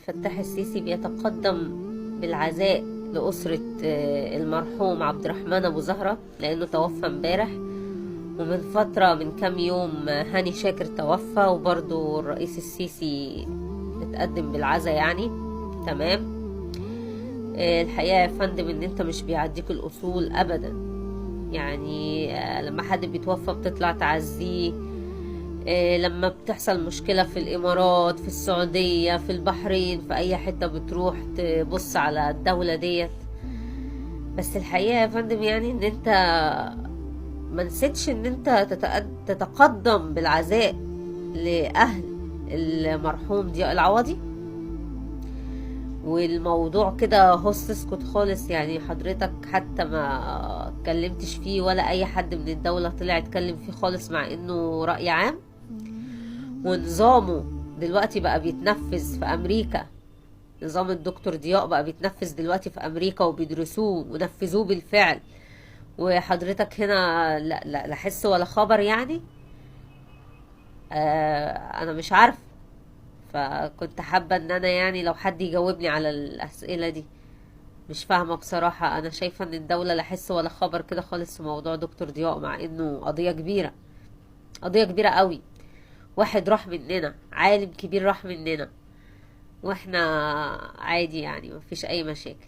الفتاح السيسي بيتقدم بالعزاء لأسرة المرحوم عبد الرحمن أبو زهرة، لأنه توفى امبارح. ومن فترة من كام يوم هاني شاكر توفى، وبرضو الرئيس السيسي اتقدم بالعزاء يعني. تمام. الحقيقة يا فندم ان انت مش بيعديك الأصول أبدا. يعني لما حد بيتوفى بتطلع تعزيه، لما بتحصل مشكلة في الإمارات، في السعودية، في البحرين، في أي حتة بتروح تبص على الدولة ديت. بس الحقيقة يا فندم يعني ان انت ما نسيتش ان انت تتقدم بالعزاء لأهل المرحوم ضياء العوضي. والموضوع كده هوس اسكت خالص، يعني حضرتك حتى ما اتكلمتش فيه ولا اي حد من الدولة طلع اتكلم فيه خالص، مع انه رأي عام ونظامه دلوقتي بقى بيتنفذ في امريكا. نظام الدكتور ضياء بقى بيتنفذ دلوقتي في امريكا وبيدرسوه ونفذوه بالفعل، وحضرتك هنا لا لا لا حس ولا خبر يعني. انا مش عارف، فكنت حابة ان انا يعني لو حد يجاوبني على الاسئلة دي. مش فاهمة بصراحة. انا شايفة ان الدولة لا حس ولا خبر كده خالص في موضوع دكتور ضياء، مع انه قضية كبيرة، قضية كبيرة قوي. واحد راح مننا، عالم كبير راح مننا، واحنا عادي يعني مفيش اي مشاكل.